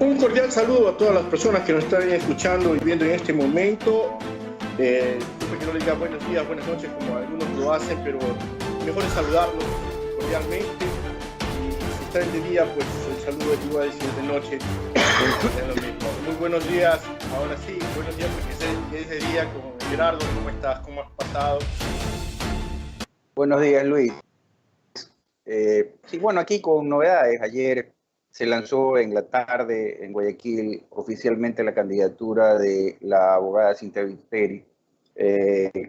Un cordial saludo a todas las personas que nos están escuchando y viendo en este momento. Disculpe que no les diga buenos días, buenas noches como algunos lo hacen, pero mejor es saludarlos cordialmente. Y si están de día, pues el saludo es igual, si es de noche, es lo mismo. Muy buenos días, ahora sí, buenos días porque es de día con Gerardo. ¿Cómo estás? ¿Cómo has pasado? Buenos días, Luis. Sí, bueno, aquí con novedades. Ayer se lanzó en la tarde en Guayaquil oficialmente la candidatura de la abogada Cintia Viteri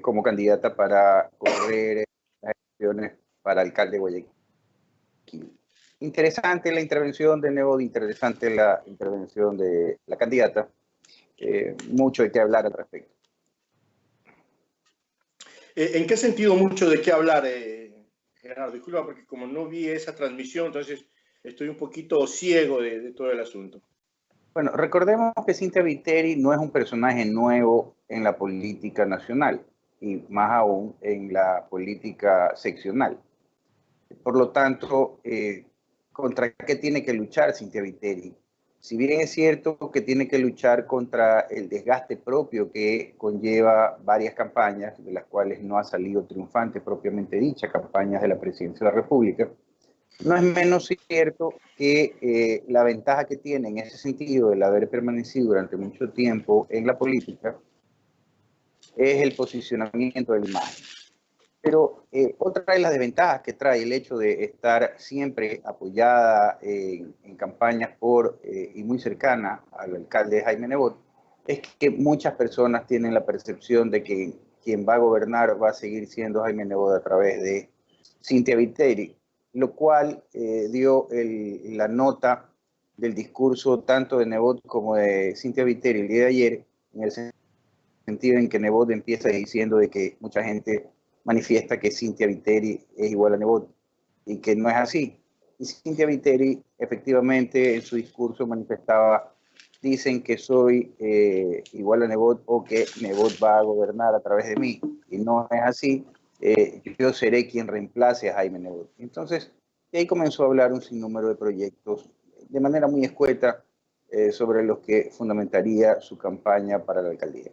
como candidata para correr las elecciones para alcalde de Guayaquil. Interesante la intervención de Nebot, interesante la intervención de la candidata. Mucho hay que hablar al respecto. ¿En qué sentido mucho de qué hablar, Gerardo? Disculpa, porque como no vi esa transmisión, entonces estoy un poquito ciego de todo el asunto. Bueno, recordemos que Cintia Viteri no es un personaje nuevo en la política nacional y más aún en la política seccional. Por lo tanto, ¿contra qué tiene que luchar Cintia Viteri? Si bien es cierto que tiene que luchar contra el desgaste propio que conlleva varias campañas, de las cuales no ha salido triunfante propiamente dicha, campañas de la Presidencia de la República, no es menos cierto que la ventaja que tiene en ese sentido, el haber permanecido durante mucho tiempo en la política, es el posicionamiento de la imagen. Pero otra de las desventajas que trae el hecho de estar siempre apoyada en campañas y muy cercana al alcalde Jaime Nebot, es que muchas personas tienen la percepción de que quien va a gobernar va a seguir siendo Jaime Nebot a través de Cintia Viteri, lo cual dio la nota del discurso tanto de Nebot como de Cintia Viteri el día de ayer, en el sentido en que Nebot empieza diciendo de que mucha gente manifiesta que Cintia Viteri es igual a Nebot y que no es así. Y Cintia Viteri efectivamente en su discurso manifestaba, dicen que soy igual a Nebot o que Nebot va a gobernar a través de mí, y no es así. Yo seré quien reemplace a Jaime Nebot. Entonces, de ahí comenzó a hablar un sinnúmero de proyectos de manera muy escueta sobre los que fundamentaría su campaña para la alcaldía.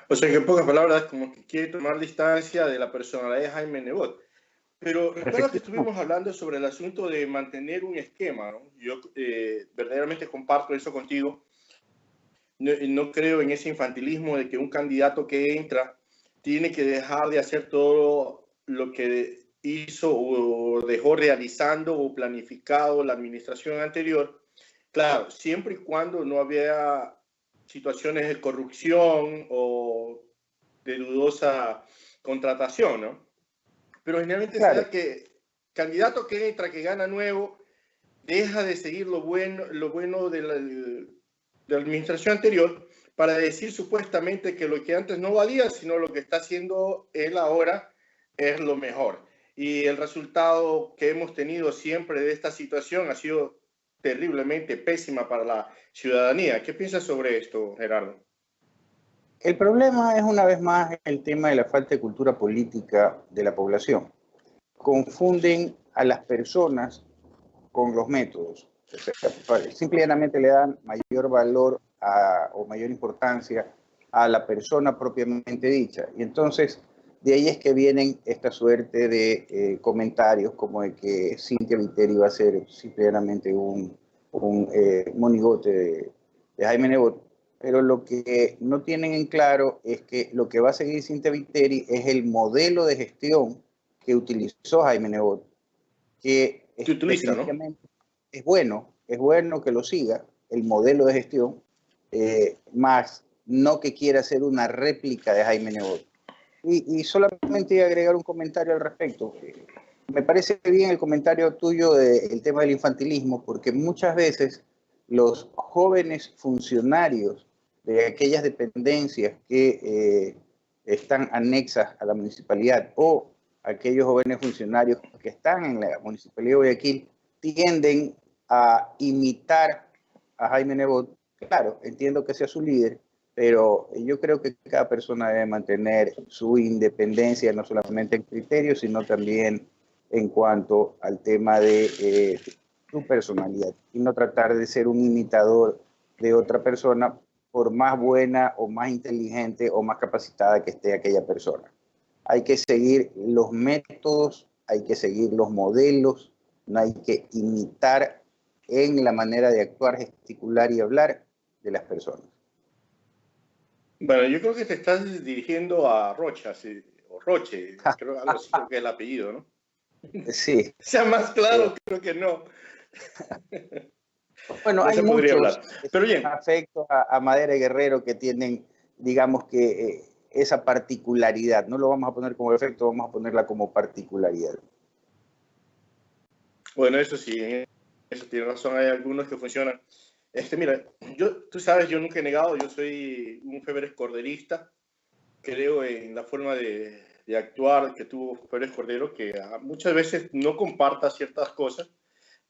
O sea, que en pocas palabras, como que quiere tomar distancia de la personalidad de Jaime Nebot. Pero recuerda que estuvimos hablando sobre el asunto de mantener un esquema, ¿no? Yo verdaderamente comparto eso contigo. No creo en ese infantilismo de que un candidato que entra tiene que dejar de hacer todo lo que hizo o dejó realizando o planificado la administración anterior. Claro, siempre y cuando no había situaciones de corrupción o de dudosa contratación, ¿no? Pero generalmente se da que candidato que entra, que gana nuevo, deja de seguir lo bueno de la administración anterior para decir supuestamente que lo que antes no valía, sino lo que está haciendo él ahora es lo mejor. Y el resultado que hemos tenido siempre de esta situación ha sido terriblemente pésima para la ciudadanía. ¿Qué piensas sobre esto, Gerardo? El problema es una vez más el tema de la falta de cultura política de la población. Confunden a las personas con los métodos. O sea, simplemente le dan mayor valor o mayor importancia a la persona propiamente dicha. Y entonces, de ahí es que vienen esta suerte de comentarios como de que Cintia Viteri va a ser simplemente un monigote de Jaime Nebot. Pero lo que no tienen en claro es que lo que va a seguir Cintia Viteri es el modelo de gestión que utilizó Jaime Nebot, que Utiliza, ¿no? es bueno que lo siga, el modelo de gestión, más no que quiera hacer una réplica de Jaime Nebot. Y solamente agregar un comentario al respecto. Me parece bien el comentario tuyo del tema del infantilismo, porque muchas veces los jóvenes funcionarios de aquellas dependencias que están anexas a la municipalidad o aquellos jóvenes funcionarios que están en la municipalidad de Guayaquil tienden a imitar a Jaime Nebot. Claro, entiendo que sea su líder, pero yo creo que cada persona debe mantener su independencia, no solamente en criterios, sino también en cuanto al tema de tu personalidad y no tratar de ser un imitador de otra persona, por más buena o más inteligente o más capacitada que esté aquella persona. Hay que seguir los métodos, hay que seguir los modelos, no hay que imitar en la manera de actuar, gesticular y hablar de las personas. Bueno, yo creo que te estás dirigiendo a Rocha, sí, o Roche, creo, algo así creo que es el apellido, ¿no? Sí. Sea más claro, creo que no. Bueno, No hay se podría muchos hablar. Pero bien. afectos a Madera y Guerrero que tienen, digamos que esa particularidad. No lo vamos a poner como efecto, vamos a ponerla como particularidad. Bueno, eso sí, en eso tiene razón. Hay algunos que funcionan. Mira, tú sabes, yo nunca he negado, yo soy un Febres corderista. Creo en la forma de actuar que tuvo Febres Cordero, que muchas veces no comparta ciertas cosas,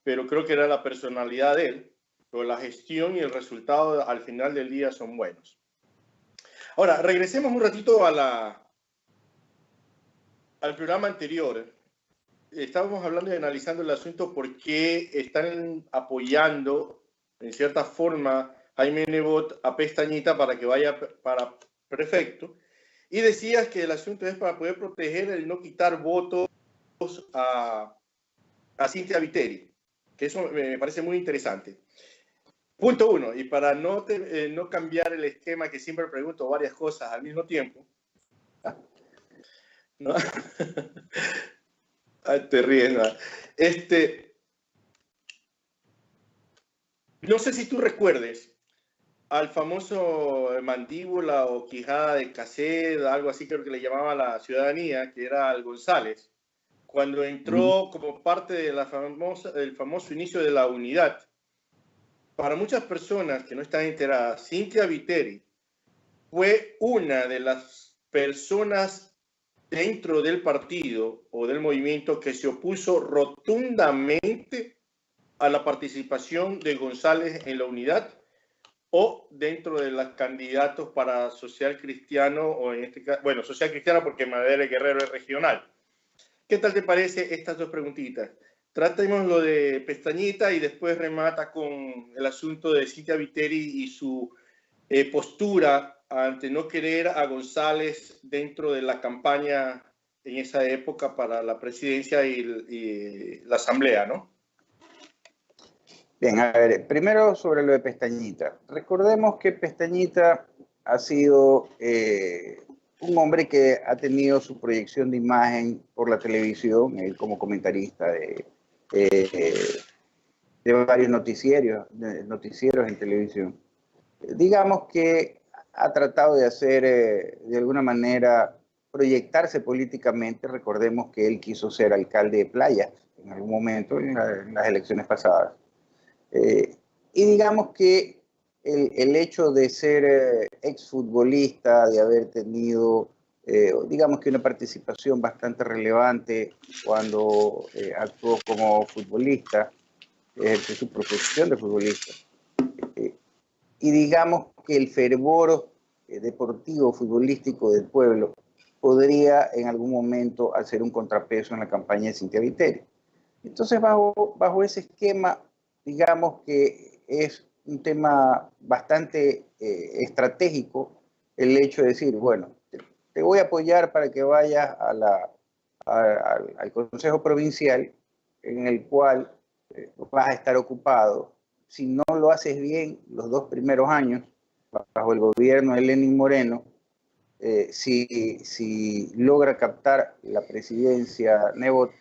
pero creo que era la personalidad de él, pero la gestión y el resultado al final del día son buenos. Ahora, regresemos un ratito al programa anterior. Estábamos hablando y analizando el asunto por qué están apoyando, en cierta forma, Jaime Nebot a Pestañita para que vaya para prefecto. Y decías que el asunto es para poder proteger el no quitar votos a Cynthia Viteri, que eso me parece muy interesante. Punto uno, y para no cambiar el esquema que siempre pregunto varias cosas al mismo tiempo, ¿no? Ay, te ríes, ¿no? No sé si tú recuerdes al famoso mandíbula o quijada de Caced, algo así creo que le llamaba la ciudadanía, que era al González, cuando entró como parte de del famoso inicio de la unidad. Para muchas personas que no están enteradas, Cynthia Viteri fue una de las personas dentro del partido o del movimiento que se opuso rotundamente a la participación de González en la unidad o dentro de los candidatos para social cristiano, o en este caso, bueno, social cristiano porque Madera y Guerrero es regional. ¿Qué tal te parece estas dos preguntitas? Tratemos lo de Pestañita y después remata con el asunto de Cynthia Viteri y su postura ante no querer a González dentro de la campaña en esa época para la presidencia y la asamblea, ¿no? Bien, a ver, primero sobre lo de Pestañita. Recordemos que Pestañita ha sido un hombre que ha tenido su proyección de imagen por la televisión, él como comentarista de varios noticieros en televisión. Digamos que ha tratado de hacer, de alguna manera, proyectarse políticamente. Recordemos que él quiso ser alcalde de Playa en algún momento, en las elecciones pasadas. Y digamos que el hecho de ser exfutbolista, de haber tenido, digamos que una participación bastante relevante cuando actuó como futbolista, ejerció su profesión de futbolista, y digamos que el fervor deportivo, futbolístico del pueblo podría en algún momento hacer un contrapeso en la campaña de Cynthia Viteri. Entonces, bajo ese esquema, digamos que es un tema bastante estratégico el hecho de decir, bueno, te voy a apoyar para que vayas al Consejo Provincial, en el cual vas a estar ocupado. Si no lo haces bien los 2 primeros años, bajo el gobierno de Lenín Moreno, si logra captar la presidencia Nebot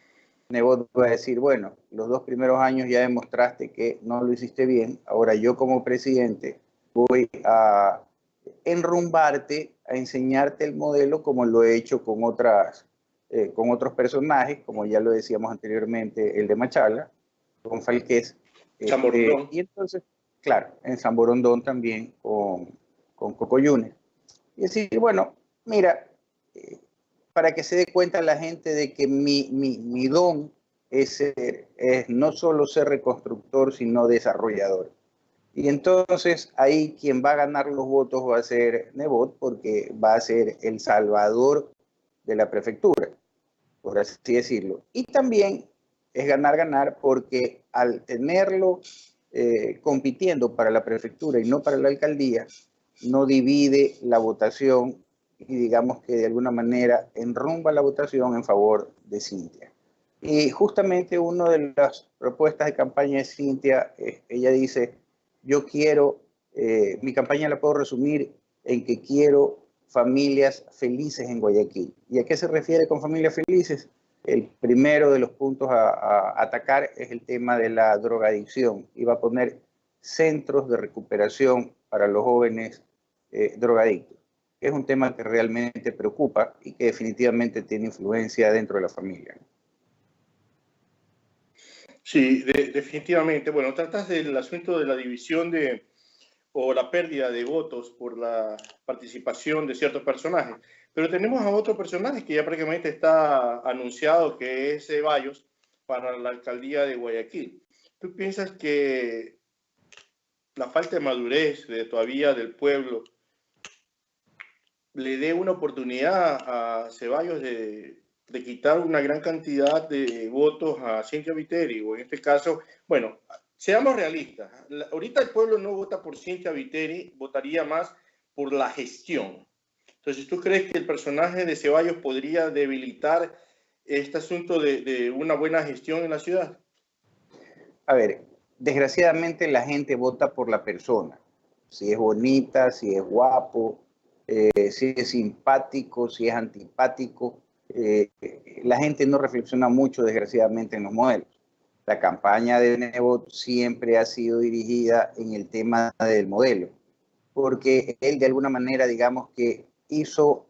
va a decir, bueno, los 2 primeros años ya demostraste que no lo hiciste bien, ahora yo como presidente voy a enrumbarte, a enseñarte el modelo como lo he hecho con otros personajes, como ya lo decíamos anteriormente, el de Machala, con Falqués. Y entonces, claro, en San Borondón también con Cocoyunes. Y decir, bueno, mira, para que se dé cuenta la gente de que mi don es no solo ser reconstructor, sino desarrollador. Y entonces ahí quien va a ganar los votos va a ser Nebot, porque va a ser el salvador de la prefectura, por así decirlo. Y también es ganar porque al tenerlo compitiendo para la prefectura y no para la alcaldía, no divide la votación y digamos que de alguna manera enrumba la votación en favor de Cintia. Y justamente una de las propuestas de campaña de Cintia, ella dice, yo quiero, mi campaña la puedo resumir en que quiero familias felices en Guayaquil. ¿Y a qué se refiere con familias felices? El primero de los puntos a atacar es el tema de la drogadicción. Y va a poner centros de recuperación para los jóvenes drogadictos. Es un tema que realmente preocupa y que definitivamente tiene influencia dentro de la familia. Sí, definitivamente. Bueno, tratas del asunto de la división o la pérdida de votos por la participación de ciertos personajes. Pero tenemos a otro personaje que ya prácticamente está anunciado, que es Ceballos para la alcaldía de Guayaquil. ¿Tú piensas que la falta de madurez todavía del pueblo le dé una oportunidad a Ceballos de quitar una gran cantidad de votos a Cintia Viteri? O en este caso, bueno, seamos realistas. Ahorita el pueblo no vota por Cintia Viteri, votaría más por la gestión. Entonces, ¿tú crees que el personaje de Ceballos podría debilitar este asunto de una buena gestión en la ciudad? A ver, desgraciadamente la gente vota por la persona. Si es bonita, si es guapo, si es simpático, si es antipático. La gente no reflexiona mucho, desgraciadamente, en los modelos. La campaña de Nebot siempre ha sido dirigida en el tema del modelo, porque él de alguna manera, digamos que hizo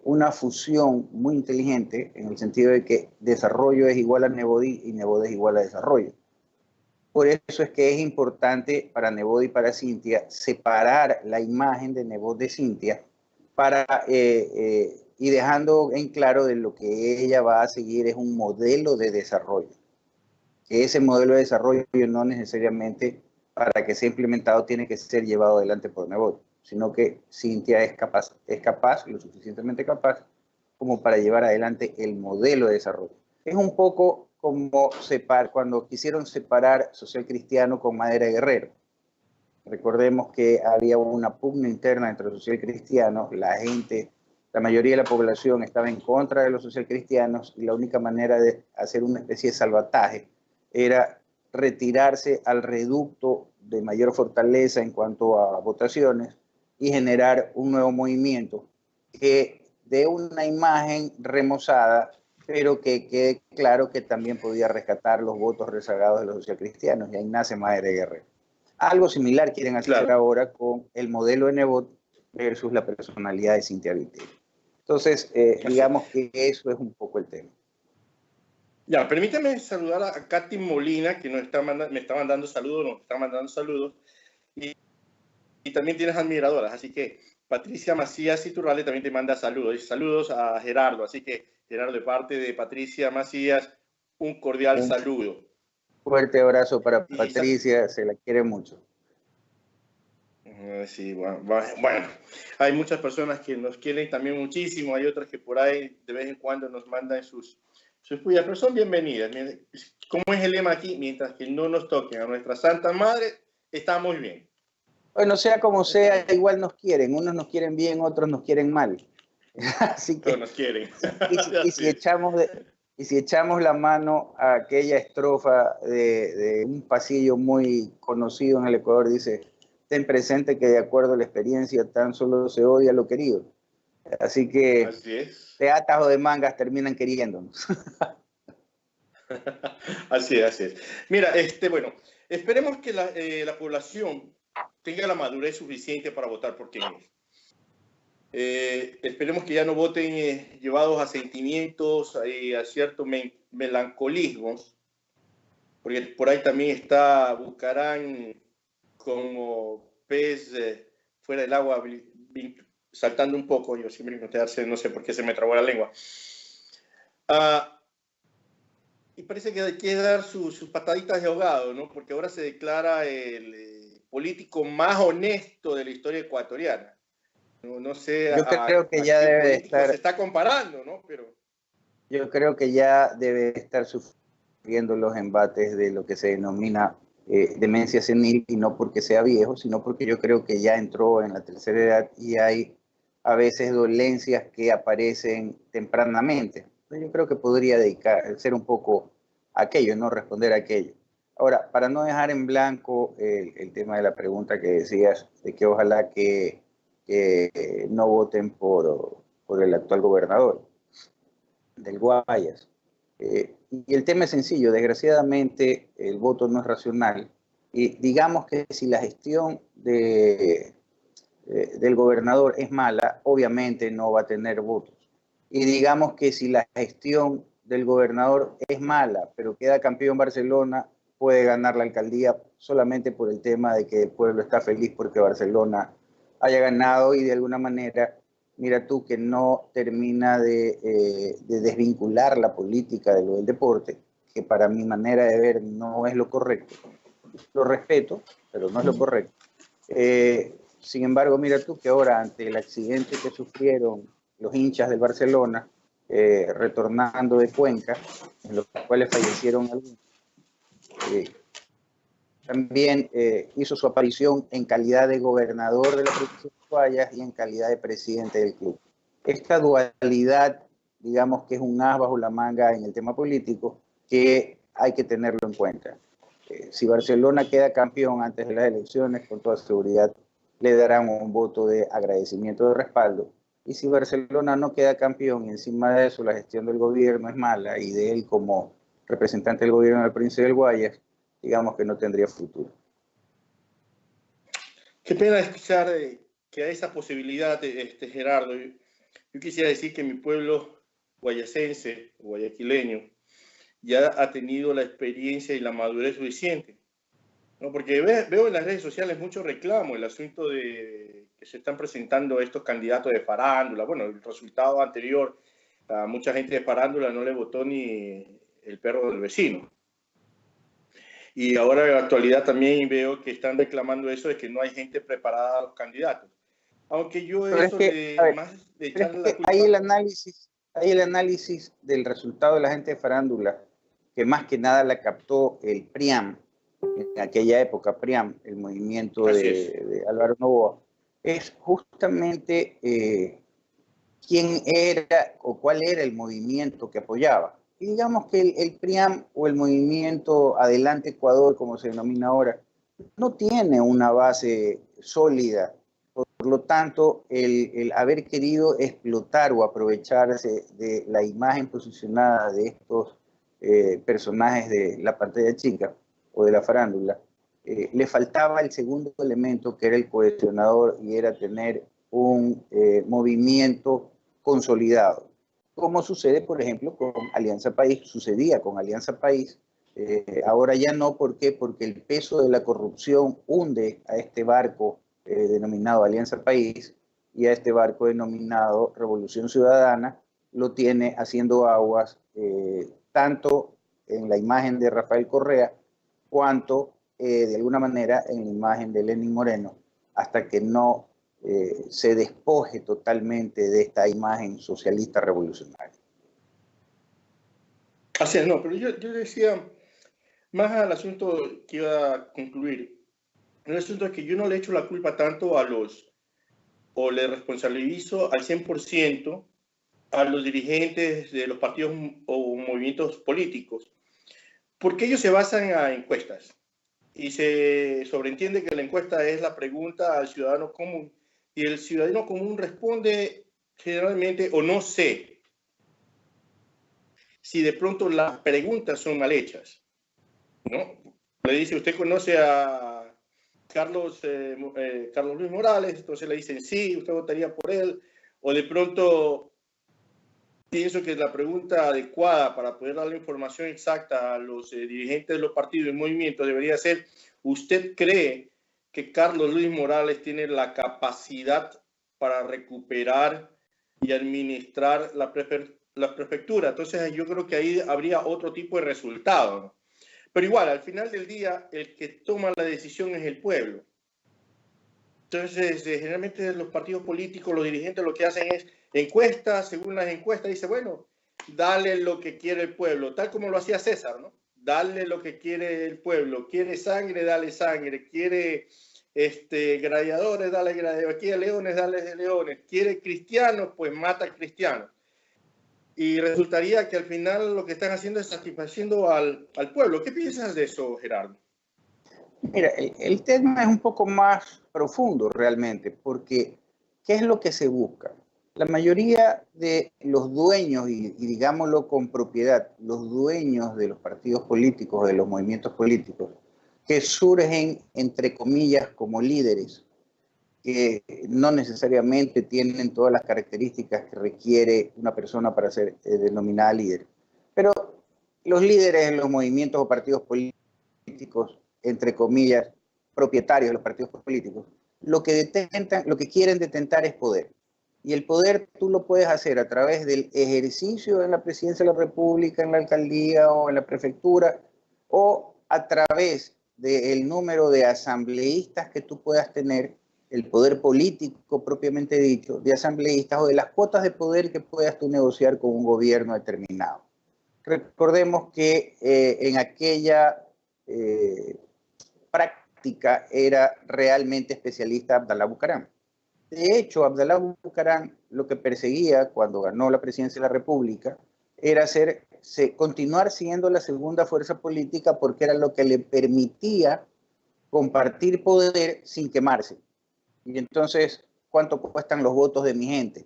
una fusión muy inteligente en el sentido de que desarrollo es igual a Nebot y Nebot es igual a desarrollo. Por eso es que es importante para Nebot y para Cintia separar la imagen de Nebot de Cintia para, y dejando en claro de lo que ella va a seguir es un modelo de desarrollo. Que ese modelo de desarrollo no necesariamente para que sea implementado tiene que ser llevado adelante por Nebot, sino que Cintia es capaz, lo suficientemente capaz como para llevar adelante el modelo de desarrollo. Es un poco como cuando quisieron separar Social Cristiano con Madera Guerrero. Recordemos que había una pugna interna entre los social cristianos, la mayoría de la población estaba en contra de los social cristianos y la única manera de hacer una especie de salvataje era retirarse al reducto de mayor fortaleza en cuanto a votaciones y generar un nuevo movimiento que dé una imagen remozada, pero que quede claro que también podía rescatar los votos rezagados de los socialcristianos, y ahí nace Madera Guerrero. Algo similar quieren hacer claro ahora con el modelo de Nebot versus la personalidad de Cintia Viteri. Entonces, digamos que eso es un poco el tema. Ya, permítame saludar a Katy Molina, que me está mandando saludos, y también tienes admiradoras, así que Patricia Macías Iturralde también te manda saludos. Y saludos a Gerardo, así que Gerardo, de parte de Patricia Macías, un cordial saludo. Fuerte abrazo para Patricia, se la quiere mucho. Sí, bueno, hay muchas personas que nos quieren también muchísimo, hay otras que por ahí de vez en cuando nos mandan sus puyas, pero son bienvenidas. Como es el lema aquí, mientras que no nos toquen a nuestra Santa Madre, estamos bien. Bueno, sea como sea, igual nos quieren. Unos nos quieren bien, otros nos quieren mal. Así que, todos nos quieren. Y si echamos la mano a aquella estrofa de un pasillo muy conocido en el Ecuador, dice, ten presente que de acuerdo a la experiencia tan solo se odia lo querido. Así que de atas o de mangas terminan queriéndonos. Así es. Mira, bueno, esperemos que la población tenga la madurez suficiente para votar por quien es. Esperemos que ya no voten llevados a sentimientos y a ciertos melancolismos, porque por ahí también está Bucarán como pez fuera del agua, saltando un poco. Yo siempre no sé por qué se me trabó la lengua. Y parece que hay que dar sus pataditas de ahogado, ¿no? Porque ahora se declara el político más honesto de la historia ecuatoriana. No sé yo creo que ya debe estar, se está comparando, ¿no? Pero yo creo que ya debe estar sufriendo sufriendo los embates de lo que se denomina demencia senil, y no porque sea viejo, sino porque yo creo que ya entró en la tercera edad y hay a veces dolencias que aparecen tempranamente. Yo creo que podría ser un poco aquello, no responder a aquello. Ahora, para no dejar en blanco el tema de la pregunta que decías, de que ojalá que no voten por el actual gobernador del Guayas. Y el tema es sencillo, desgraciadamente el voto no es racional. Y digamos que si la gestión del gobernador es mala, obviamente no va a tener votos. Y digamos que si la gestión del gobernador es mala, pero queda campeón Barcelona, puede ganar la alcaldía solamente por el tema de que el pueblo está feliz porque Barcelona haya ganado, y de alguna manera, mira tú, que no termina de desvincular la política de lo del deporte, que para mi manera de ver no es lo correcto. Lo respeto, pero no es lo correcto. Sin embargo, mira tú que ahora, ante el accidente que sufrieron los hinchas del Barcelona, retornando de Cuenca, en los cuales fallecieron algunos, también hizo su aparición en calidad de gobernador de la provincia de Guayas y en calidad de presidente del club. Esta dualidad, digamos que es un as bajo la manga en el tema político, que hay que tenerlo en cuenta. Si Barcelona queda campeón antes de las elecciones, con toda seguridad le darán un voto de agradecimiento, de respaldo. Y si Barcelona no queda campeón y encima de eso la gestión del gobierno es mala y de él como representante del gobierno del Príncipe del Guayas, digamos que no tendría futuro. Qué pena escuchar que hay esa posibilidad, Gerardo. Yo quisiera decir que mi pueblo guayasense, guayaquileño, ya ha tenido la experiencia y la madurez suficiente, ¿no? Porque veo en las redes sociales mucho reclamo, el asunto de que se están presentando estos candidatos de farándula. Bueno, el resultado anterior, a mucha gente de farándula no le votó ni el perro del vecino. Y ahora en la actualidad también veo que están reclamando eso de que no hay gente preparada a los candidatos. Aunque yo Pero eso más de echarle la culpa... Hay el análisis del resultado de la gente de farándula, que más que nada la captó el PRIAM, en aquella época PRIAM, el movimiento de Álvaro Noboa, es justamente quién era o cuál era el movimiento que apoyaba. Y digamos que el PRIAM, o el movimiento Adelante Ecuador, como se denomina ahora, no tiene una base sólida. Por lo tanto, el haber querido explotar o aprovecharse de la imagen posicionada de estos personajes de la pantalla chica o de la farándula, le faltaba el segundo elemento, que era el cohesionador, y era tener un movimiento consolidado, como sucede, por ejemplo, con Alianza País, sucedía con Alianza País. Ahora ya no. ¿Por qué? Porque el peso de la corrupción hunde a este barco denominado Alianza País, y a este barco denominado Revolución Ciudadana lo tiene haciendo aguas, tanto en la imagen de Rafael Correa, cuanto de alguna manera en la imagen de Lenín Moreno, hasta que no se despoje totalmente de esta imagen socialista revolucionaria. Así es, no, pero yo decía, más al asunto que iba a concluir, el asunto es que yo no le echo la culpa tanto o le responsabilizo al 100% a los dirigentes de los partidos o movimientos políticos, porque ellos se basan en encuestas y se sobreentiende que la encuesta es la pregunta al ciudadano común, y el ciudadano común responde generalmente o no sé si de pronto las preguntas son mal hechas, ¿no? Le dice, ¿usted conoce a Carlos Luis Morales? Entonces le dicen, sí, usted votaría por él. O de pronto pienso que la pregunta adecuada para poder dar la información exacta a los dirigentes de los partidos y movimientos debería ser, ¿usted cree que Carlos Luis Morales tiene la capacidad para recuperar y administrar la prefectura? Entonces yo creo que ahí habría otro tipo de resultado, ¿no? Pero igual, al final del día, el que toma la decisión es el pueblo. Entonces, generalmente los partidos políticos, los dirigentes, lo que hacen es encuestas. Según las encuestas, dice, bueno, dale lo que quiere el pueblo, tal como lo hacía César, ¿no? darle lo que quiere el pueblo. Quiere sangre, dale sangre. Quiere gladiadores, dale gladiadores. Quiere leones, dale leones. Quiere cristianos, pues mata cristianos. Y resultaría que al final lo que están haciendo es satisfaciendo al pueblo. ¿Qué piensas de eso, Gerardo? Mira, el tema es un poco más profundo realmente, porque ¿qué es lo que se busca? La mayoría de los dueños, y digámoslo con propiedad, los dueños de los partidos políticos, de los movimientos políticos, que surgen, entre comillas, como líderes, que no necesariamente tienen todas las características que requiere una persona para ser denominada líder. Pero los líderes en los movimientos o partidos políticos, entre comillas, propietarios de los partidos políticos, lo que quieren detentar es poder. Y el poder tú lo puedes hacer a través del ejercicio en la presidencia de la República, en la alcaldía o en la prefectura, o a través del número de asambleístas que tú puedas tener, el poder político propiamente dicho, de asambleístas o de las cuotas de poder que puedas tú negociar con un gobierno determinado. Recordemos que en aquella práctica era realmente especialista Abdalá Bucaram. De hecho, Abdalá Bucaram lo que perseguía cuando ganó la presidencia de la República era continuar siendo la segunda fuerza política porque era lo que le permitía compartir poder sin quemarse. Y entonces, ¿cuánto cuestan los votos de mi gente?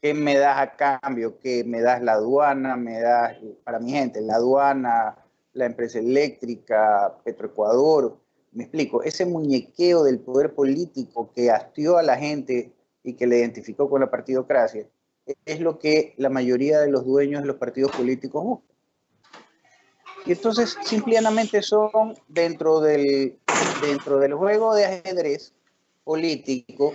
¿Qué me das a cambio? ¿Qué me das la aduana? ¿Me das para mi gente la aduana, la empresa eléctrica, Petroecuador? Me explico, ese muñequeo del poder político que hastió a la gente y que le identificó con la partidocracia es lo que la mayoría de los dueños de los partidos políticos buscan. Y entonces simplemente son dentro del juego de ajedrez político,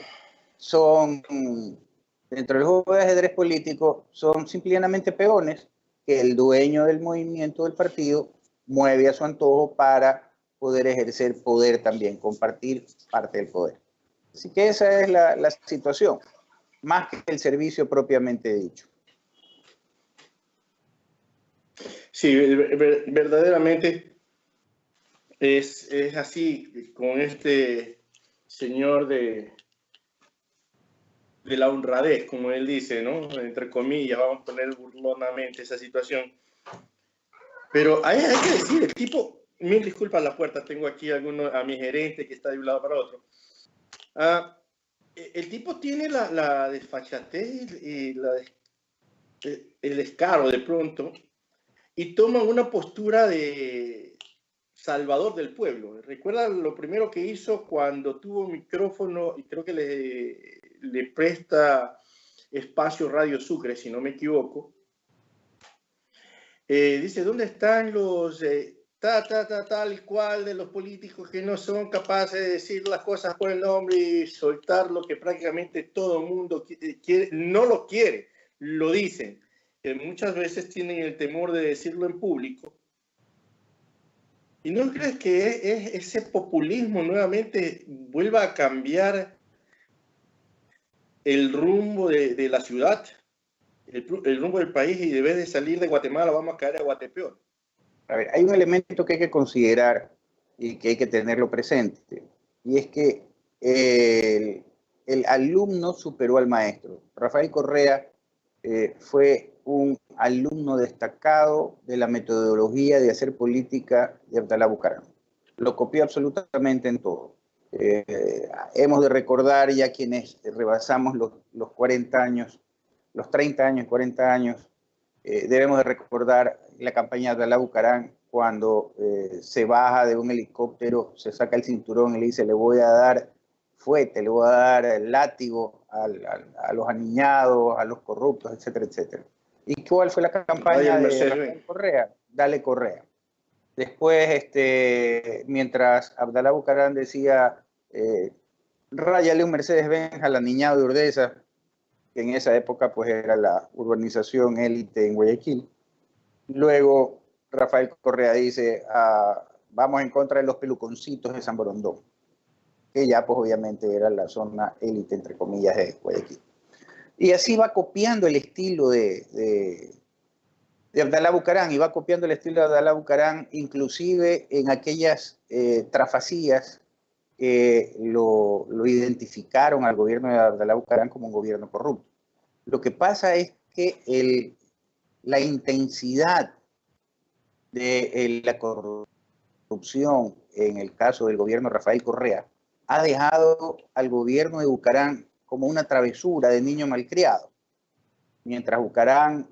dentro del juego de ajedrez político, son simplemente peones que el dueño del movimiento del partido mueve a su antojo para poder ejercer poder también, compartir parte del poder. Así que esa es la situación, más que el servicio propiamente dicho. Sí, verdaderamente es así con este señor de la honradez, como él dice, ¿no? Entre comillas, vamos a poner burlonamente esa situación. Pero hay que decir, el tipo, mil disculpas a la puerta, tengo aquí a mi gerente que está de un lado para otro. El tipo tiene la desfachatez y el descaro de pronto y toma una postura de salvador del pueblo. Recuerda lo primero que hizo cuando tuvo micrófono y creo que le presta espacio Radio Sucre, si no me equivoco. Dice, ¿dónde están los tal cual de los políticos que no son capaces de decir las cosas por el nombre y soltar lo que prácticamente todo el mundo quiere, no lo quiere, lo dicen? Que muchas veces tienen el temor de decirlo en público. ¿Y no crees que ese populismo nuevamente vuelva a cambiar el rumbo de la ciudad, el rumbo del país, y en vez de salir de Guatemala vamos a caer a Guatepeor? A ver, hay un elemento que hay que considerar y que hay que tenerlo presente, y es que el alumno superó al maestro. Rafael Correa fue un alumno destacado de la metodología de hacer política de Abdalá Bucaram. Lo copió absolutamente en todo. Hemos de recordar ya quienes rebasamos los 40 años, los 30 años, 40 años, debemos de recordar la campaña de Abdalá Bucaram cuando se baja de un helicóptero, se saca el cinturón y le dice, le voy a dar fuete, le voy a dar el látigo a los aniñados, a los corruptos, etcétera, etcétera. ¿Y cuál fue la campaña de Rafael Correa? Dale Correa. Después, mientras Abdalá Bucaram decía, ráyale un Mercedes-Benz al aniñado de Urdesa, que en esa época pues era la urbanización élite en Guayaquil. Luego Rafael Correa dice, vamos en contra de los peluconcitos de San Borondón, que ya pues obviamente era la zona élite, entre comillas, de Guayaquil. Y así va copiando el estilo de de Abdalá Bucaram, y va copiando el estilo de Abdalá Bucaram, inclusive en aquellas trafacías que lo identificaron al gobierno de Abdalá Bucaram como un gobierno corrupto. Lo que pasa es que la intensidad de la corrupción en el caso del gobierno de Rafael Correa ha dejado al gobierno de Bucaram como una travesura de niño malcriado. Mientras Bucaram,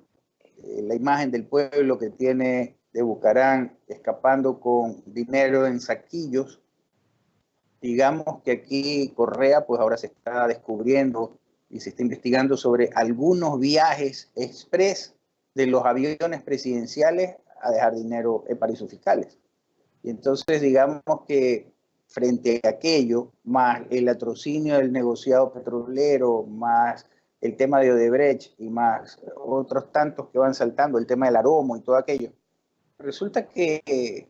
la imagen del pueblo que tiene de Bucaram escapando con dinero en saquillos, digamos que aquí Correa pues ahora se está descubriendo y se está investigando sobre algunos viajes express de los aviones presidenciales a dejar dinero en paraísos fiscales. Y entonces digamos que frente a aquello, más el latrocinio del negociado petrolero, más el tema de Odebrecht y más otros tantos que van saltando, el tema del aromo y todo aquello, resulta que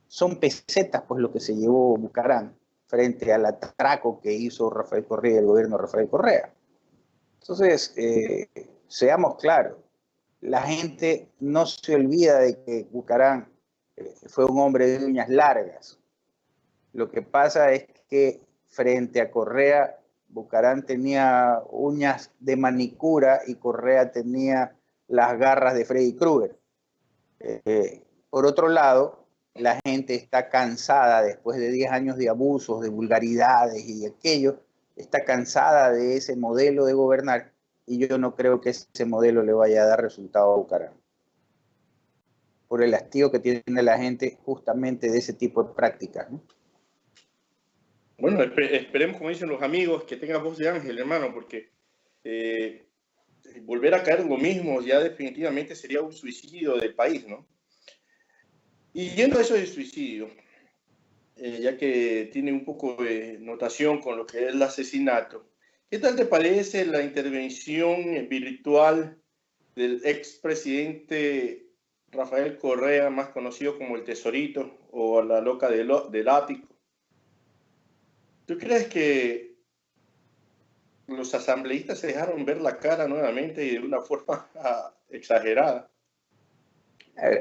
son pesetas pues lo que se llevó Bucaram frente al atraco que hizo Rafael Correa y el gobierno de Rafael Correa. Entonces, seamos claros, la gente no se olvida de que Bucaram fue un hombre de uñas largas. Lo que pasa es que frente a Correa, Bucaram tenía uñas de manicura y Correa tenía las garras de Freddy Krueger. Por otro lado, la gente está cansada después de 10 años de abusos, de vulgaridades y de aquello, está cansada de ese modelo de gobernar y yo no creo que ese modelo le vaya a dar resultado a Bucaram. Por el hastío que tiene la gente justamente de ese tipo de prácticas, ¿no? Bueno, esperemos, como dicen los amigos, que tenga voz de ángel, hermano, porque volver a caer en lo mismo ya definitivamente sería un suicidio del país, ¿no? Y yendo a eso del suicidio, ya que tiene un poco de notación con lo que es el asesinato, ¿qué tal te parece la intervención virtual del expresidente Rafael Correa, más conocido como el Tesorito o la loca del ático? ¿Tú crees que los asambleístas se dejaron ver la cara nuevamente y de una forma exagerada?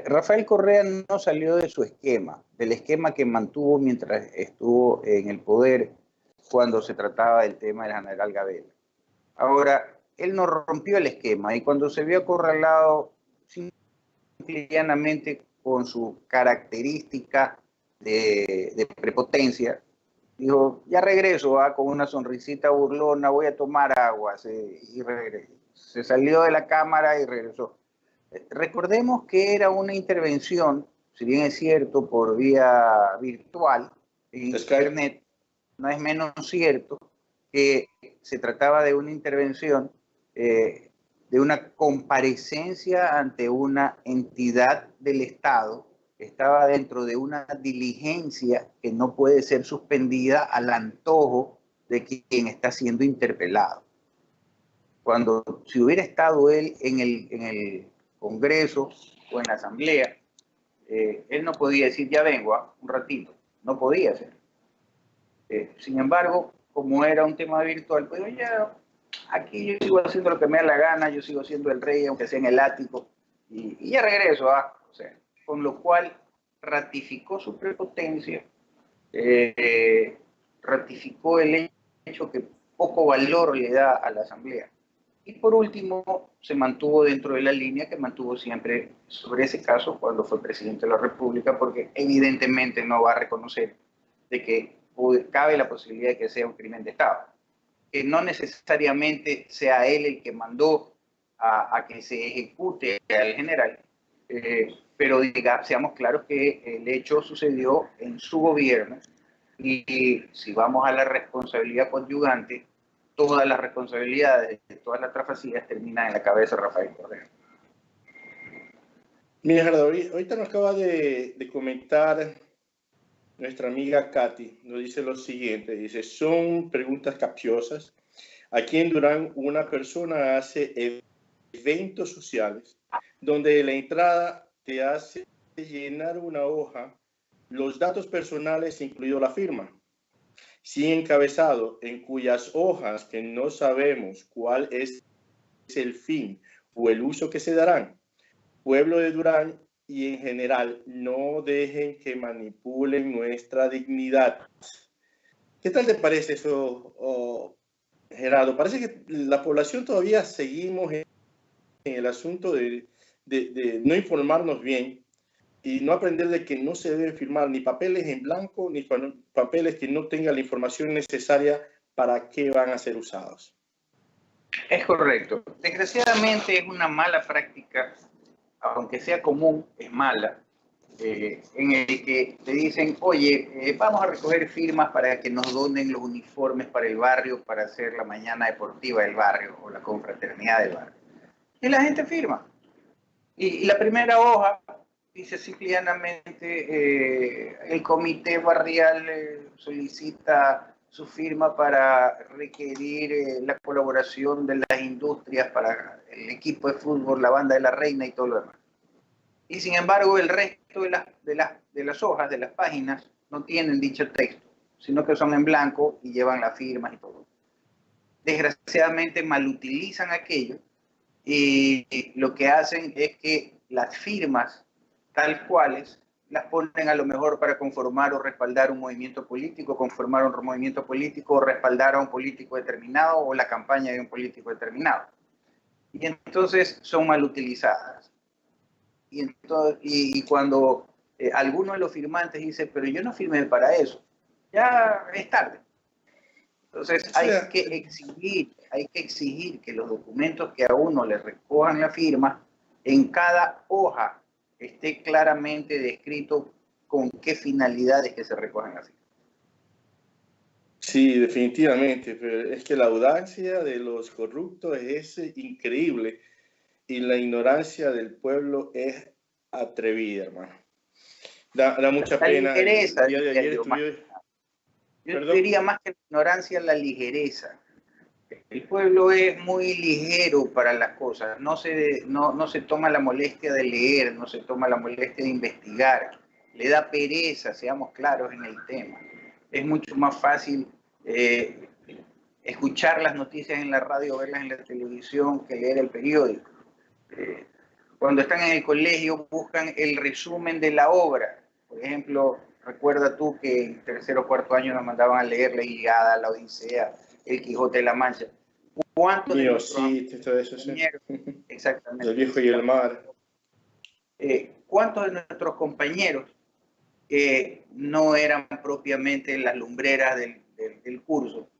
Rafael Correa no salió de su esquema, del esquema que mantuvo mientras estuvo en el poder cuando se trataba del tema del general Gabela. Ahora, él no rompió el esquema y cuando se vio acorralado simplemente con su característica de prepotencia, dijo, ya regreso, con una sonrisita burlona, voy a tomar agua, y regresó. Se salió de la cámara y regresó. Recordemos que era una intervención, si bien es cierto, por vía virtual, en internet, no es menos cierto que se trataba de una intervención, de una comparecencia ante una entidad del Estado que estaba dentro de una diligencia que no puede ser suspendida al antojo de quien está siendo interpelado. Cuando si hubiera estado él en el Congreso o en la Asamblea, él no podía decir, ya vengo, un ratito, no podía hacer. Sin embargo, como era un tema virtual, pues ya, aquí yo sigo haciendo lo que me da la gana, yo sigo siendo el rey, aunque sea en el ático, y ya regreso, o sea, con lo cual ratificó su prepotencia, ratificó el hecho que poco valor le da a la Asamblea. Y por último, se mantuvo dentro de la línea que mantuvo siempre sobre ese caso cuando fue presidente de la República, porque evidentemente no va a reconocer de que cabe la posibilidad de que sea un crimen de Estado. Que no necesariamente sea él el que mandó a que se ejecute al general, pero seamos claros que el hecho sucedió en su gobierno y si vamos a la responsabilidad conyugante, todas las responsabilidades de todas las trafacías terminan en la cabeza de Rafael Correa. Mira, Gerardo, ahorita nos acaba de comentar nuestra amiga Katy, nos dice lo siguiente, dice, son preguntas capciosas. Aquí en Durán una persona hace eventos sociales donde en la entrada te hace llenar una hoja, los datos personales incluido la firma, sin encabezado, en cuyas hojas que no sabemos cuál es el fin o el uso que se darán. pueblo de Durán y en general no dejen que manipulen nuestra dignidad. ¿Qué tal te parece eso, Gerardo? Parece que la población todavía seguimos en el asunto de no informarnos bien y no aprender de que no se deben firmar ni papeles en blanco ni papeles que no tengan la información necesaria para qué van a ser usados. Es correcto. Desgraciadamente es una mala práctica, aunque sea común, es mala, en el que te dicen, oye, vamos a recoger firmas para que nos donen los uniformes para el barrio, para hacer la mañana deportiva del barrio o la confraternidad del barrio. Y la gente firma. Y la primera hoja dice simplemente, el comité barrial solicita su firma para requerir la colaboración de las industrias para el equipo de fútbol, la banda de la reina y todo lo demás. Y sin embargo, el resto de las hojas, de las páginas, no tienen dicho texto, sino que son en blanco y llevan las firmas y todo. Desgraciadamente malutilizan aquello y lo que hacen es que las firmas tal cuales las ponen a lo mejor para conformar o respaldar un movimiento político, conformar un movimiento político o respaldar a un político determinado o la campaña de un político determinado. Y entonces son mal utilizadas. Y cuando alguno de los firmantes dice, pero yo no firmé para eso, ya es tarde. Entonces hay que exigir que los documentos que a uno le recojan la firma, en cada hoja esté claramente descrito con qué finalidades que se recogen las firmas. Sí, definitivamente, pero es que la audacia de los corruptos es increíble y la ignorancia del pueblo es atrevida, hermano. Da mucha pena. Ligereza, yo diría más que la ignorancia, la ligereza. El pueblo es muy ligero para las cosas, no se toma la molestia de leer, no se toma la molestia de investigar, le da pereza, seamos claros en el tema. Es mucho más fácil escuchar las noticias en la radio, verlas en la televisión, que leer el periódico. Cuando están en el colegio buscan el resumen de la obra. Por ejemplo, recuerda tú que en tercero o cuarto año nos mandaban a leer la Ilíada, la Odisea, el Quijote de la Mancha. ¿Cuántos de nuestros compañeros, exactamente, el viejo y el mar, cuántos de nuestros compañeros no eran propiamente las lumbreras del curso,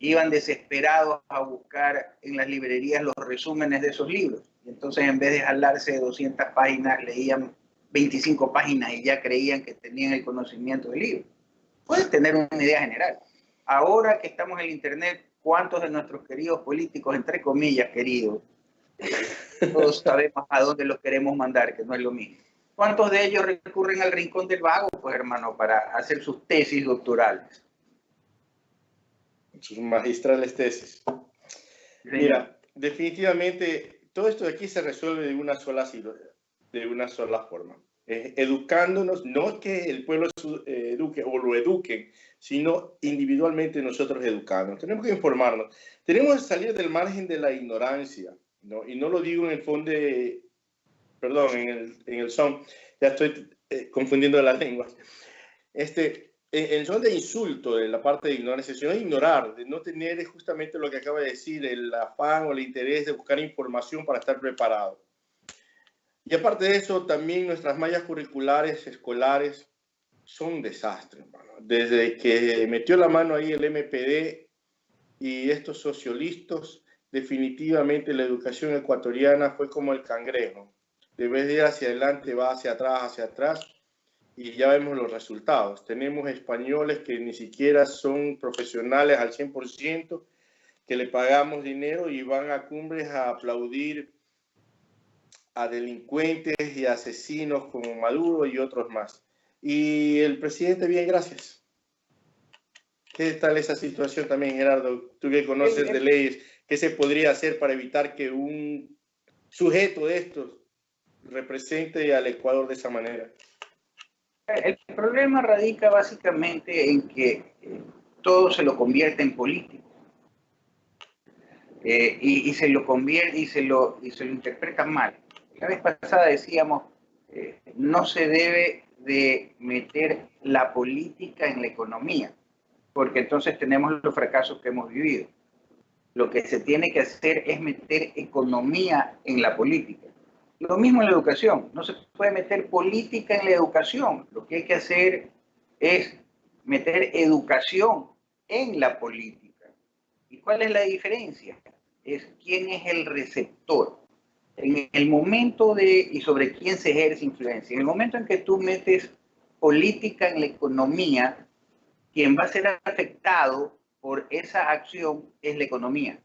iban desesperados a buscar en las librerías los resúmenes de esos libros? Y entonces, en vez de jalarse de 200 páginas, leían 25 páginas y ya creían que tenían el conocimiento del libro. Puedes tener una idea general. Ahora que estamos en el Internet, ¿cuántos de nuestros queridos políticos, entre comillas queridos, todos sabemos a dónde los queremos mandar, que no es lo mismo? ¿Cuántos de ellos recurren al rincón del vago, pues, hermano, para hacer sus tesis doctorales? Sus magistrales tesis. Sí. Mira, definitivamente todo esto de aquí se resuelve de una sola forma. Educándonos, no que el pueblo eduque o lo eduquen, sino individualmente nosotros educarnos. Tenemos que informarnos. Tenemos que salir del margen de la ignorancia, ¿no? Y no lo digo en el fondo en el son, ya estoy confundiendo las lenguas. El son de insulto, de la parte de ignorancia, sino de ignorar, de no tener justamente lo que acaba de decir, el afán o el interés de buscar información para estar preparado. Y aparte de eso, también nuestras mallas curriculares escolares son un desastre, hermano. Desde que metió la mano ahí el MPD y estos socialistas, definitivamente la educación ecuatoriana fue como el cangrejo. De vez de ir hacia adelante, va hacia atrás, y ya vemos los resultados. Tenemos españoles que ni siquiera son profesionales al 100%, que le pagamos dinero y van a cumbres a aplaudir a delincuentes y asesinos como Maduro y otros más. Y el presidente, bien, gracias. ¿Qué tal esa situación también, Gerardo? Tú que conoces de leyes, ¿qué se podría hacer para evitar que un sujeto de estos represente al Ecuador de esa manera? El problema radica básicamente en que todo se lo convierte en político. Y se lo convierte y se lo interpreta mal. La vez pasada decíamos, no se debe de meter la política en la economía, porque entonces tenemos los fracasos que hemos vivido. Lo que se tiene que hacer es meter economía en la política. Lo mismo en la educación. No se puede meter política en la educación. Lo que hay que hacer es meter educación en la política. ¿Y cuál es la diferencia? Es quién es el receptor. En el momento y sobre quién se ejerce influencia. En el momento en que tú metes política en la economía, quien va a ser afectado por esa acción es la economía.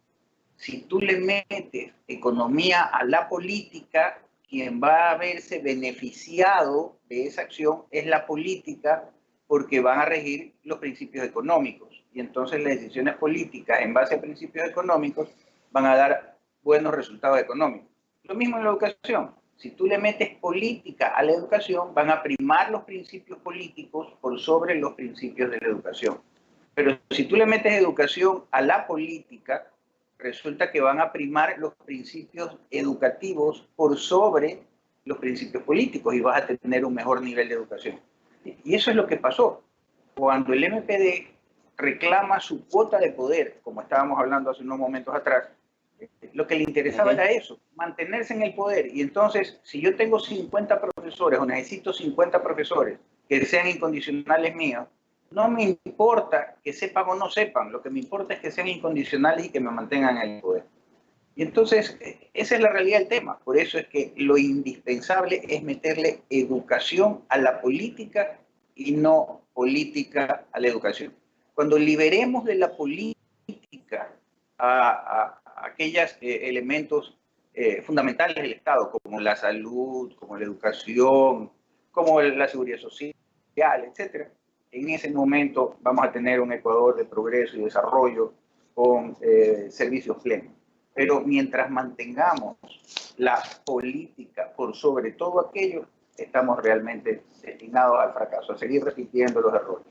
Si tú le metes economía a la política, quien va a verse beneficiado de esa acción es la política, porque van a regir los principios económicos. Y entonces las decisiones políticas en base a principios económicos van a dar buenos resultados económicos. Lo mismo en la educación. Si tú le metes política a la educación, van a primar los principios políticos por sobre los principios de la educación. Pero si tú le metes educación a la política, resulta que van a primar los principios educativos por sobre los principios políticos y vas a tener un mejor nivel de educación. Y eso es lo que pasó. Cuando el MPD reclama su cuota de poder, como estábamos hablando hace unos momentos atrás, lo que le interesaba era eso, mantenerse en el poder. Y entonces, si yo tengo 50 profesores o necesito 50 profesores que sean incondicionales míos, no me importa que sepan o no sepan, lo que me importa es que sean incondicionales y que me mantengan en el poder. Y entonces, esa es la realidad del tema. Por eso es que lo indispensable es meterle educación a la política y no política a la educación. Cuando liberemos de la política a aquellos elementos fundamentales del Estado, como la salud, como la educación, como la seguridad social, etc., en ese momento vamos a tener un Ecuador de progreso y desarrollo con servicios plenos. Pero mientras mantengamos la política por sobre todo aquello, estamos realmente destinados al fracaso, a seguir repitiendo los errores.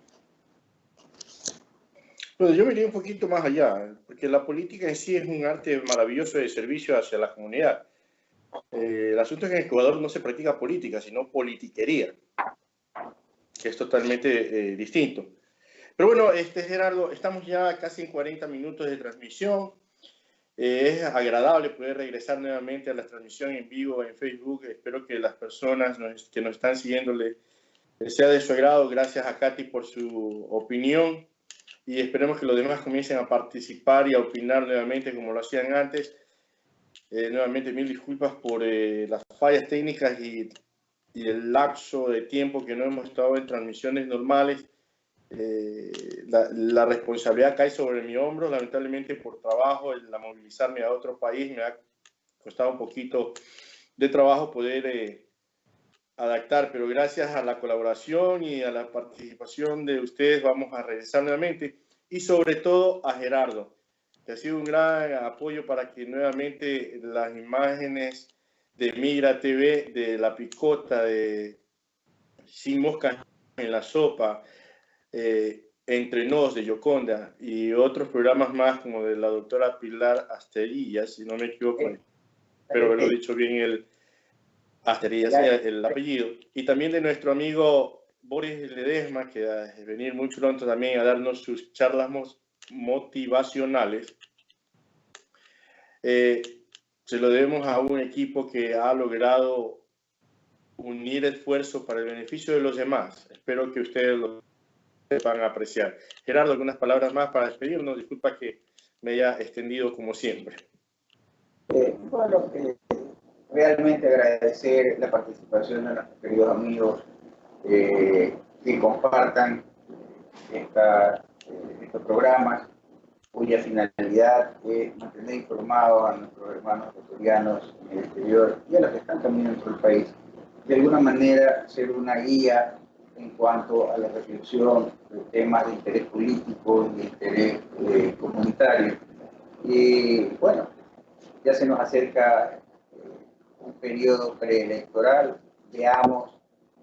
Pues yo me iría un poquito más allá, porque la política en sí es un arte maravilloso de servicio hacia la comunidad. El asunto es que en Ecuador no se practica política, sino politiquería, que es totalmente distinto. Pero bueno, Gerardo, estamos ya casi en 40 minutos de transmisión. Es agradable poder regresar nuevamente a la transmisión en vivo en Facebook. Espero que las personas que nos están siguiendo les sea de su agrado. Gracias a Katy por su opinión y esperemos que los demás comiencen a participar y a opinar nuevamente como lo hacían antes. Nuevamente, mil disculpas por las fallas técnicas y el lapso de tiempo que no hemos estado en transmisiones normales. La responsabilidad cae sobre mi hombro, lamentablemente por trabajo, el movilizarme a otro país me ha costado un poquito de trabajo poder adaptar, pero gracias a la colaboración y a la participación de ustedes vamos a regresar nuevamente, y sobre todo a Gerardo, que ha sido un gran apoyo para que nuevamente las imágenes de Migra TV, de La Picota, de Sin Moscas en la Sopa, Entre Nos de Yoconda y otros programas más como de la doctora Pilar Asterillas, si no me equivoco, espero haberlo dicho bien el Asterillas, el apellido, y también de nuestro amigo Boris Ledesma, que va a venir muy pronto también a darnos sus charlas motivacionales. Se lo debemos a un equipo que ha logrado unir esfuerzos para el beneficio de los demás. Espero que ustedes lo van a apreciar. Gerardo, algunas palabras más para despedirnos. Disculpa que me haya extendido como siempre. Bueno, realmente agradecer la participación de nuestros queridos amigos que compartan estos programas, cuya finalidad es mantener informados a nuestros hermanos ecuatorianos en el exterior y a los que están también dentro del país. De alguna manera, ser una guía en cuanto a la reflexión de temas de interés político y de interés comunitario. Y bueno, ya se nos acerca un periodo preelectoral, veamos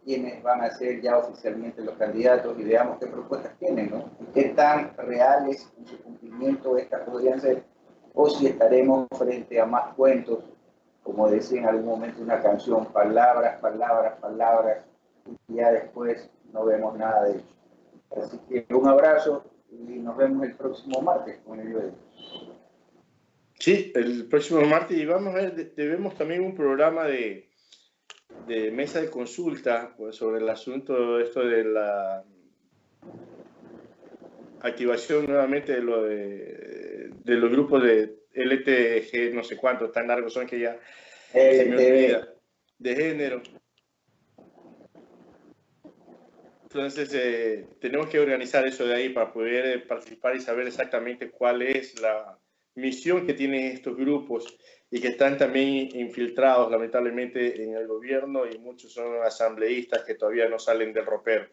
quiénes van a ser ya oficialmente los candidatos y veamos qué propuestas tienen, ¿no? Y qué tan reales en su cumplimiento estas podrían ser, o si estaremos frente a más cuentos como decía en algún momento una canción, palabras, palabras, palabras, y ya después no vemos nada de eso. Así que un abrazo y nos vemos el próximo martes con el video. Sí, el próximo martes, y vamos a ver, debemos también un programa de mesa de consulta pues, sobre el asunto esto de la activación nuevamente de los grupos de LTG, no sé cuántos, tan largos son que ya se me olvida, de género. Entonces, tenemos que organizar eso de ahí para poder participar y saber exactamente cuál es la misión que tienen estos grupos y que están también infiltrados, lamentablemente, en el gobierno, y muchos son asambleístas que todavía no salen del ropero.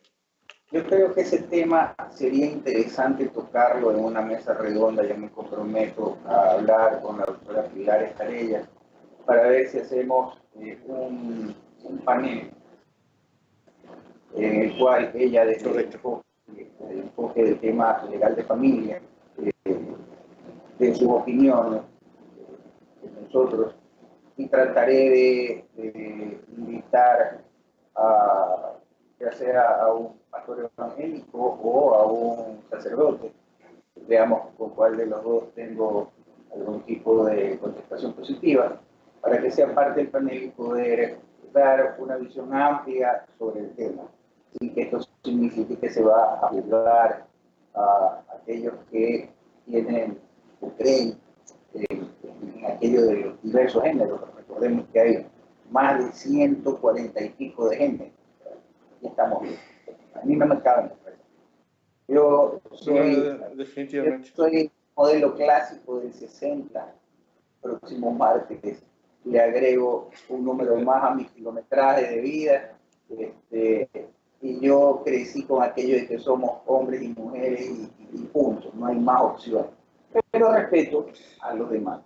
Yo creo que ese tema sería interesante tocarlo en una mesa redonda. Yo me comprometo a hablar con la doctora Pilar Estarella para ver si hacemos un panel en el cual ella, desde el enfoque del tema legal de familia, de sus opiniones, de nosotros, y trataré de invitar a, ya sea a un pastor evangélico o a un sacerdote. Veamos con cuál de los dos tengo algún tipo de contestación positiva, para que sea parte del panel y poder dar una visión amplia sobre el tema, sin que esto signifique que se va a juzgar a aquellos que tienen o creen en aquello de los diversos géneros. Recordemos que hay más de 140 y pico de géneros. Y estamos bien. A mí no me caben. Yo soy modelo clásico del 60. Próximo martes le agrego un número más a mi kilometraje de vida. Y yo crecí con aquello de que somos hombres y mujeres y punto. No hay más opciones. Pero respeto a los demás.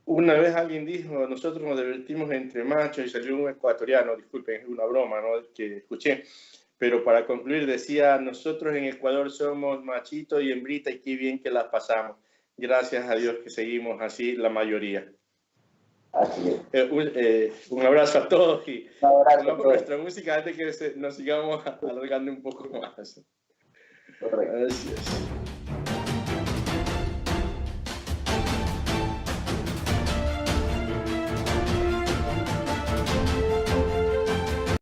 Una vez alguien dijo, nosotros nos divertimos entre machos, y salió un ecuatoriano, disculpen, es una broma, ¿no?, que escuché, pero para concluir decía, nosotros en Ecuador somos machito y hembrita, y qué bien que las pasamos. Gracias a Dios que seguimos así la mayoría. Así es. Un abrazo a todos y pongamos nuestra música antes que nos sigamos alargando un poco más. Correcto. Gracias.